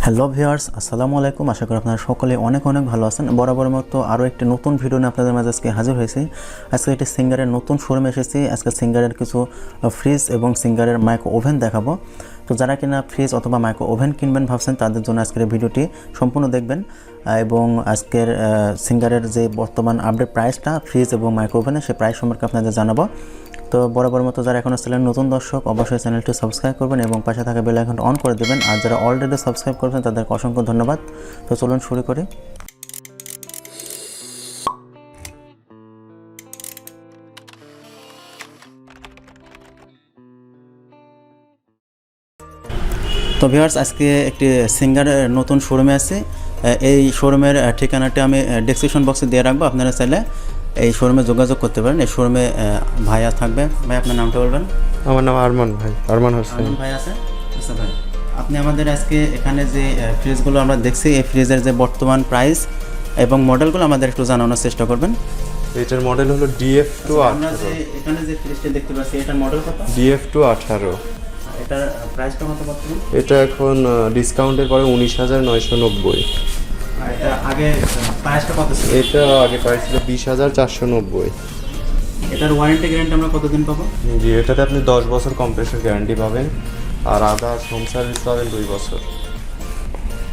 Hello viewers, আসসালামু আলাইকুম। আশা করি আপনারা সকলে অনেক ভালো আছেন। বরাবরের মতো আরও একটি নতুন ভিডিও নিয়ে আপনাদের মাঝে আজকে হাজির হয়েছি। আজকে একটি সিঙ্গারের নতুন শোরুমে এসেছি। আজকে সিঙ্গারের কিছু ফ্রিজ এবং সিঙ্গারের মাইক্রো ওভেন দেখাবো। তো যারা কিনা ফ্রিজ অথবা মাইক্রো ওভেন কিনবেন ভাবছেন তাদের জন্য আজকের ভিডিওটি সম্পূর্ণ দেখবেন এবং আজকের সিঙ্গারের যে বর্তমান আপডেট প্রাইসটা ফ্রিজ এবং মাইক্রো ওভেনের সেই প্রাইস সম্পর্কে আপনাদের জানাবো। তো বরাবর মতো যারা এখনও ছিলেন নতুন দর্শক অবশ্যই চ্যানেলটি সাবস্ক্রাইব করবেন এবং পাশে থাকা বেল আইকনটা অন করে দেবেন। আর যারা অলরেডি সাবস্ক্রাইব করেছেন তাদেরকে অসংখ্য ধন্যবাদ। তো চলুন শুরু করি। তো ভিউয়ার্স, আজকে একটি সিঙ্গারের নতুন শোরুমে আছি। এই শোরুমের ঠিকানাটি আমি ডেসক্রিপশন বক্সে দিয়ে রাখবো। আপনারা চাইলে এই শোরুমে যোগাযোগ করতে পারেন। এই শোরুমে ভাইয়া থাকবে। ভাই, আপনার নামটা বলবেন? আমার নাম আরমান ভাই, আরমান হোসেন। ভাই আছে? আচ্ছা ভাই, আপনি আমাদের আজকে এখানে যে ফ্রিজগুলো আমরা দেখছি এই ফ্রিজের যে বর্তমান প্রাইস এবং মডেলগুলো আমাদের একটু জানানোর চেষ্টা করবেন। এটার মডেল হলো DF2 আমরা যে 18। এখানে যে ফ্রিজটা দেখতে পাচ্ছি এটার মডেল কত? DF2 18। এটার প্রাইসটা কত বর্তমান? এটা এখন ডিসকাউন্টের পরে 19,990। আর এটা আগে প্রাইসটা কত ছিল? এটা আগে প্রাইস ছিল 20,490। এটার ওয়ারেন্টি গ্যারান্টি আমরা কতদিন পাবো? জি, এটাতে আপনি 10 বছর কম্প্রেসর গ্যারান্টি পাবেন আর আদার্স হোম সার্ভিস পাবেন 2 বছর।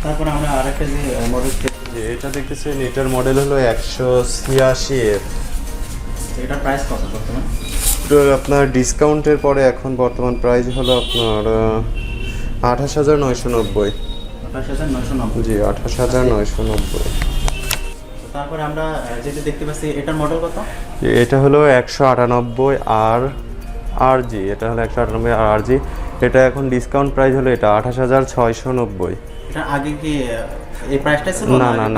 তারপরে আমরা আরেকটা যে মডেল যে এটা দেখতেছেন এটার মডেল হলো 186F। এটার প্রাইস কত বর্তমান? এটার আপনার ডিসকাউন্টের পরে এখন বর্তমান প্রাইস হলো আপনার 28,990। 28,990। জি, 28,990। তারপরে আমরা যেটা দেখতে পাচ্ছি এটার মডেল কত? এটা হলো 198 RG। এটা হলো 198 RG। এটা এখন ডিসকাউন্ট প্রাইস হলো এটা 28,690। এটা আগে কি এই প্রাইসটা ছিল?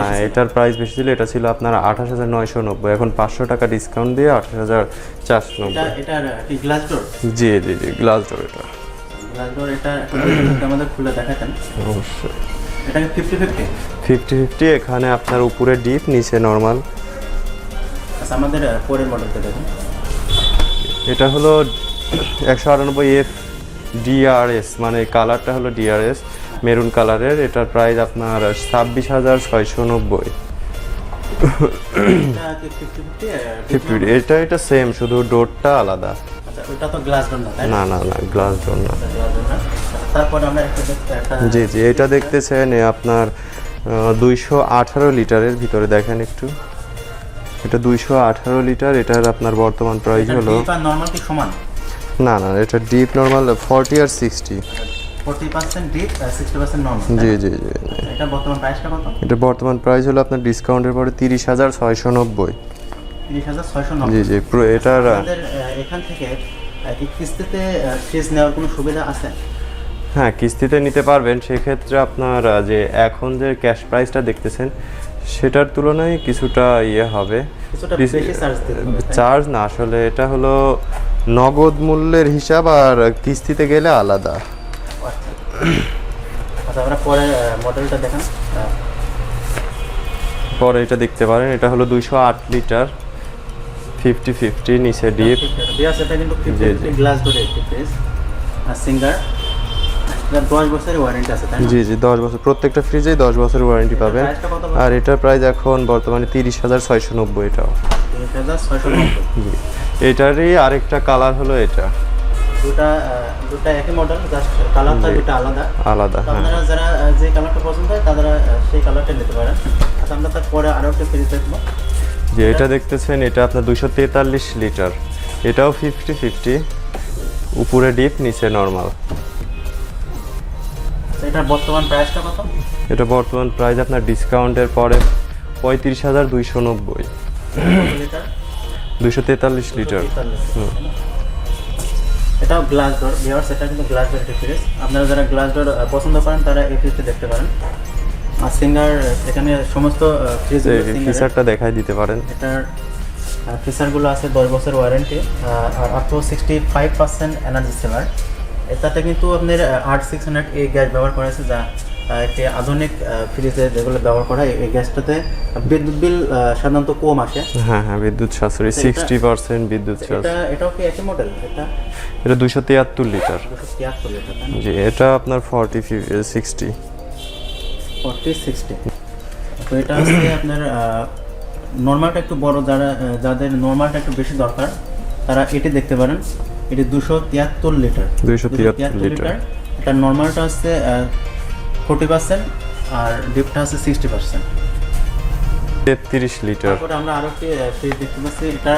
না, এটার প্রাইস বেশি ছিল। এটা ছিল আপনার 28,990। এখন 500 টাকা ডিসকাউন্ট দিয়ে 28,490। এটা কি গ্লাস ডোর? জি, গ্লাস ডোর। এটা গ্লাস ডোর। এটা আমাদের খুলে দেখাতেন। অবশ্যই এটা 50-50? 50-50। এখানে আপনার উপরে ডিপ, নিচে নরমাল। আচ্ছা, আমাদের পরের মডেলটা দেখুন। এটা হলো 198F DRS, মানে কালারটা হলো DRS মেরুন কালারের। এটার প্রাইস আপনার 26,690। এটা সেম, শুধু ডোরটা আলাদা। আচ্ছা, ওটা তো গ্লাস ডোর না, তাই না, গ্লাস ডোর না। তারপর আমরা একটা জি, এটা দেখতেছেন আপনার 218 লিটারের ভিতরে। দেখেন একটু, এটা 218 লিটার। এটার আপনার বর্তমান প্রাইস হলো নরমাল কি সমান? না, এটা ডিপ নরমাল 40 আর 60। 40% ডিপ আর 60% নরমাল। জি। এটা বর্তমান প্রাইসটা কত? এটা বর্তমান প্রাইস হলো আপনার ডিসকাউন্টের পরে 30,690। 30,690। জি। এটার আমাদের এখান থেকে কি কিস্তিতে ফ্রিজ নেওয়ার কোনো সুবিধা আছে? হ্যাঁ, কিস্তিতে নিতে পারবেন। সেক্ষেত্রে আপনার যে এখন যে ক্যাশ প্রাইসটা দেখতেছেন সেটার তুলনায় কিছুটা হবে। কিছুটা বেশি চার্জ না, আসলে এটা হলো নগদ মূল্যের হিসাব আর কিস্তিতে গেলে আলাদা। আচ্ছা, আমরা পরে মডেলটা দেখান। পরে এটা দেখতে পারেন। এটা হলো 208 লিটার 50-50, নিচে ডিপ। এটা কিন্তু 50 গ্লাস ডোর ফ্রিজ আর সিঙ্গার। 10 বছরের ওয়ারেন্টি আছে, তাই না? জি, 10 বছর। প্রত্যেকটা ফ্রিজেই 10 বছরের ওয়ারেন্টি পাবেন। আর এটার প্রাইস এখন বর্তমানে 30,690। এটাও 30,690। জি। এটারই আরেকটা কালার হলো এটা। দুটো একই মডেল, জাস্ট কালারটা দুটো আলাদা। হ্যাঁ। আপনারা যারা যে কালারটা পছন্দ হয় তারা সেই কালারটা নিতে পারেন। আচ্ছা, আমরা তারপরে আরও একটা ফ্রিজ দেখবো। যে এটা দেখতেছেন এটা আপনার 243 লিটার। এটাও 50-50, উপরে ডিপ, নিচে নরমাল। এটার বর্তমান প্রাইসটা কত? এটা বর্তমান প্রাইস আপনার ডিসকাউন্টের পরে 35,290। 243 লিটার। এটাও গ্লাস ডোর। ভিউয়ার্স, এটা কিন্তু গ্লাস ডোর একটা ফ্রিজ। আপনারা যারা গ্লাস ডোর পছন্দ করেন তারা এই ফ্রিজটা দেখতে পারেন। আর সিঙ্গার এখানে সমস্ত ফ্রিজ ফিচারটা দেখাই দিতে পারেন। এটার ফিচারগুলো আছে 10 বছর ওয়ারেন্টি আর আপ টু 65% এনার্জি সেভার। এটাতে কিন্তু আপনার 8600A গ্যাস ব্যবহার করা আছে, যা একটি আধুনিক ফ্রিজে যেগুলো ব্যবহার করা হয়। এই গ্যাসটাতে বিদ্যুৎ বিল সাধারণত কম আসে। হ্যাঁ, বিদ্যুৎ সাশ্রয় 60% বিদ্যুৎ সাশ্রয়। এটাও কি একই মডেল? এটা 273 লিটার। 273 লিটার। জি, এটা আপনার 40-60। 4060। তো এটা হচ্ছে আপনার নর্মালটা একটু বড়, যাদের নর্মালটা একটু বেশি দরকার তারা এটি দেখতে পারেন। এটি 273 লিটার। 273 লিটার। এটা নর্মালটা হচ্ছে 40% আর ডিপটা হচ্ছে 60%। 33 লিটার। তারপরে আমরা আরো একটি ফ্রিজ দেখতে পাচ্ছি, এটা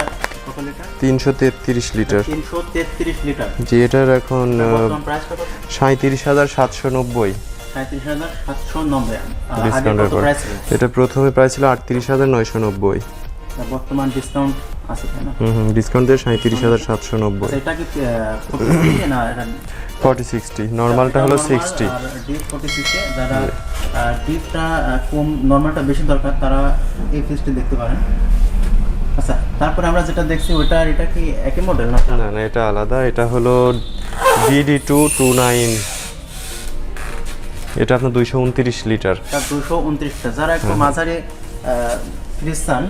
কত লিটার? 333 লিটার। 333 লিটার। যে এটার এখন বর্তমান প্রাইস কত? 37,790 37,790। আগে ডিসকাউন্টের কত পর। প্রাইস ছিল? এটা প্রথমে প্রাইস ছিল 38,990। বর্তমান ডিসকাউন্ট আছে তাই না? ডিসকাউন্ট দিয়ে 37,790। এটা কি 40 না এটা 4060 নরমালটা হলো 60। আর ডিপ 4060 যারা ডিপটা কম নরমালটা বেশি দরকার তারা এই ফ্রিজটি দেখতে পারেন। আচ্ছা, তারপরে আমরা যেটা দেখছি ওটা আর এটা কি একই মডেল না? না না, এটা আলাদা। এটা হলো DD229। এটা আপনার 229 লিটার। এটা 229টা। যারা একটু মাঝারি ফ্রিজ চান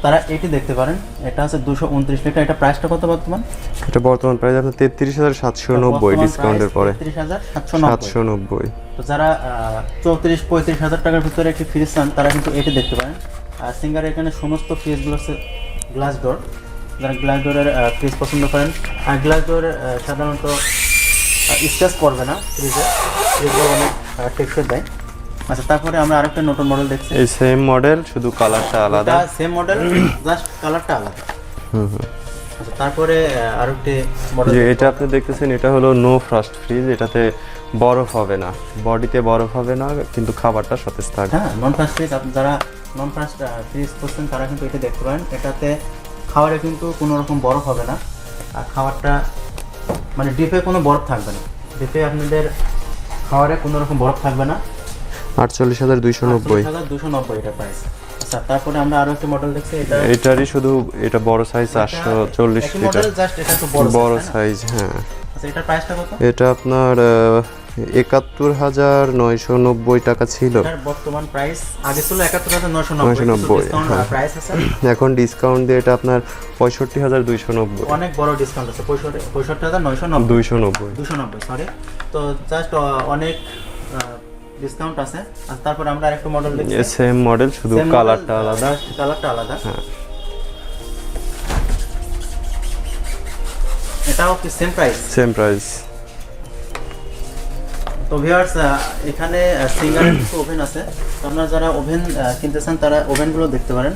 তারা এটি দেখতে পারেন। এটা হচ্ছে 229 লিটার। এটা প্রাইসটা কত বর্তমান? এটা বর্তমান প্রাইস আপনার 33,790 ডিসকাউন্টের পরে 33,790। 790। তো যারা 34-35 হাজার টাকার ভিতরে একটি ফ্রিজ চান তারা কিন্তু এটি দেখতে পারেন। আর সিঙ্গার এখানে সমস্ত ফ্রিজগুলো হচ্ছে গ্লাস ডোর। যারা গ্লাস ডোরের ফ্রিজ পছন্দ করেন, আর গ্লাস ডোরের সাধারণত স্ক্র্যাচ করবে না ফ্রিজে, ফ্রিজগুলো অনেক টেকসই দেয়। আচ্ছা, তারপরে আমরা আরেকটা নতুন মডেল দেখছি। এই সেম মডেল, শুধু কালারটা আলাদা। এটা সেম মডেল, জাস্ট কালারটা আলাদা। আচ্ছা, তারপরে আরেকটি মডেল যে এটা আপনি দেখতেছেন, এটা হলো নো ফ্রস্ট ফ্রিজ। এটাতে বরফ হবে না, বডিতে বরফ হবে না, কিন্তু খাবারটা সতেজ থাকবে। হ্যাঁ, নন ফাস্ট ফ্রিজ। যারা নন ফাস্ট ফ্রিজ করছেন তারা কিন্তু এটা দেখতে পারেন। এটাতে খাবারে কিন্তু কোনো রকম বরফ হবে না, আর খাবারটা মানে ডিপে কোনো বরফ থাকবে না। ডিপে আপনাদের খাবারে কোনো রকম বরফ থাকবে না। 48,290। 290 এটা প্রাইস। আচ্ছা, তারপরে আমরা আরো একটা মডেল দেখছি। এটারই শুধু এটা বড় সাইজ 840 লিটার। জাস্ট এটা একটু বড় সাইজ। হ্যাঁ, আচ্ছা, এটার প্রাইসটা কত? এটা আপনার 71,990 টাকা ছিল। এটার বর্তমান প্রাইস আগে ছিল 71,990। 990, হ্যাঁ। প্রাইস আছে এখন ডিসকাউন্ট দিয়ে এটা আপনার 65,290। অনেক বড় ডিসকাউন্ট আছে। 65,990। 290 সরি। তো জাস্ট অনেক ডিসকাউন্ট আছে। আর তারপরে আমরা আরেকটা মডেল দেখছি। সেম মডেল, শুধু কালারটা আলাদা। কালারটা আলাদা। এটাও কি সেম প্রাইস? Same price. তো ভিউয়ার্স, এখানে সিঙ্গারের কিছু ওভেন আছে। তো আপনারা যারা ওভেন কিনতে চান তারা ওভেনগুলো দেখতে পারেন।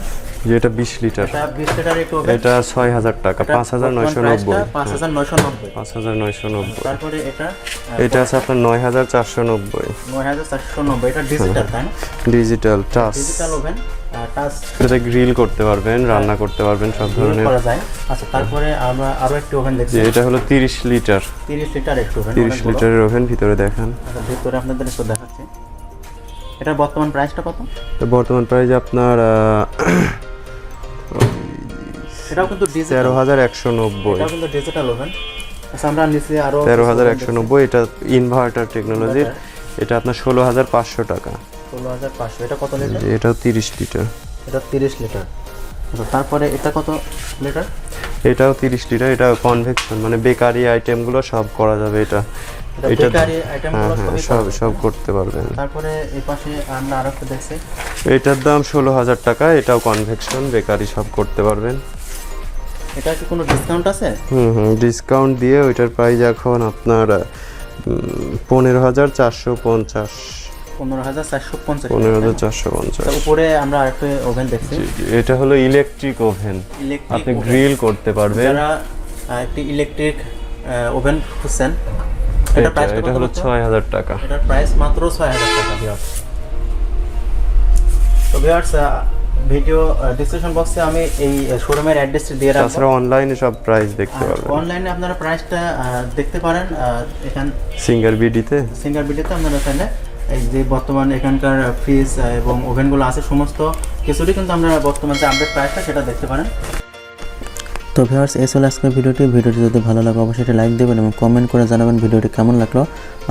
যে এটা 20 লিটার। এটা 20 লিটার একটা ওভেন। এটা 6,000 টাকা। 5,990। 5,990। 5,990। তারপরে এটা আছে আপনার 9,490। 9,490। এটা ডিজিটাল তাই না? Digital touch. Digital oven, touch. এটাতে গ্রিল করতে পারবেন, রান্না করতে পারবেন, সব ধরনের করা যায়। আচ্ছা, তারপরে আমরা আরো একটা ওভেন দেখছি। যে এটা হলো 30 লিটার। 30 লিটার একটা ওভেন। 30 লিটারের ওভেন। ভিতরে দেখেন। আচ্ছা, ভিতরে আপনাদের একটু দেখাচ্ছি। এটার বর্তমান প্রাইসটা কত? তো বর্তমান প্রাইস আপনার এটাও কিন্তু ডিজিটাল। 13,190। এটাও কিন্তু ডিজিটাল ওভেন। আচ্ছা, আমরা নিচে আরো 13,190। এটা ইনভার্টার টেকনোলজির। এটা আপনার 16,500 টাকা। 16,500। এটা কত লিটার? এটাও 30 লিটার। এটা 30 লিটার। আচ্ছা, তারপরে এটা কত লিটার? এটাও 30 লিটার। এটা কনভেকশন, মানে বেকারি আইটেমগুলো সব করা যাবে। এটা বেকারি আইটেমগুলো সব করতে পারবেন। তারপরে এই পাশে আমরা আরেকটা দেখছি। এটার দাম 16,000 টাকা। এটাও কনভেকশন, বেকারি সব করতে পারবেন। এটা কি কোনো ডিসকাউন্ট আছে? ডিসকাউন্ট দিয়ে ওইটার প্রাইস এখন আপনার 15,450। 15,450। 15,450। উপরে আমরা আরেকটা ওভেন দেখছি। এটা হলো ইলেকট্রিক ওভেন। আপনি গ্রিল করতে পারবেন। যারা একটি ইলেকট্রিক ওভেন খুঁজছেন, এটা হলো 6,000 টাকা। এটার প্রাইস মাত্র 6,000 টাকা। তো ভিউয়ার্স, ভিডিও ডেসক্রিপশন বক্সে আমি এই শোরুমের অ্যাড্রেসটি দিয়ে রাখবো। তাছাড়া অনলাইনে সব প্রাইস দেখতে পারবেন। অনলাইনে আপনারা প্রাইসটা দেখতে পারেন। এখান সিঙ্গার বিডিতে আপনারা চাইলে এই যে বর্তমান এখানকার ফ্রিজ এবং ওভেনগুলো আছে সমস্ত কিছুরই কিন্তু আমরা বর্তমান যে আপডেট প্রাইসটা সেটা দেখতে পারেন। তো ভিউয়ার্স, এই ছিল আজকের ভিডিওটি যদি ভালো লাগে অবশ্যই এটা লাইক দেবেন এবং কমেন্ট করে জানাবেন ভিডিওটি কেমন লাগলো।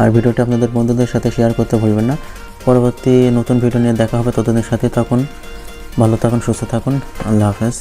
আর ভিডিওটি আপনাদের বন্ধুদের সাথে শেয়ার করতে ভুলবেন না। পরবর্তী নতুন ভিডিও নিয়ে দেখা হবে। ততদিনের সাথে থাকুন, ভালো থাকুন, সুস্থ থাকুন। আল্লাহ হাফেজ।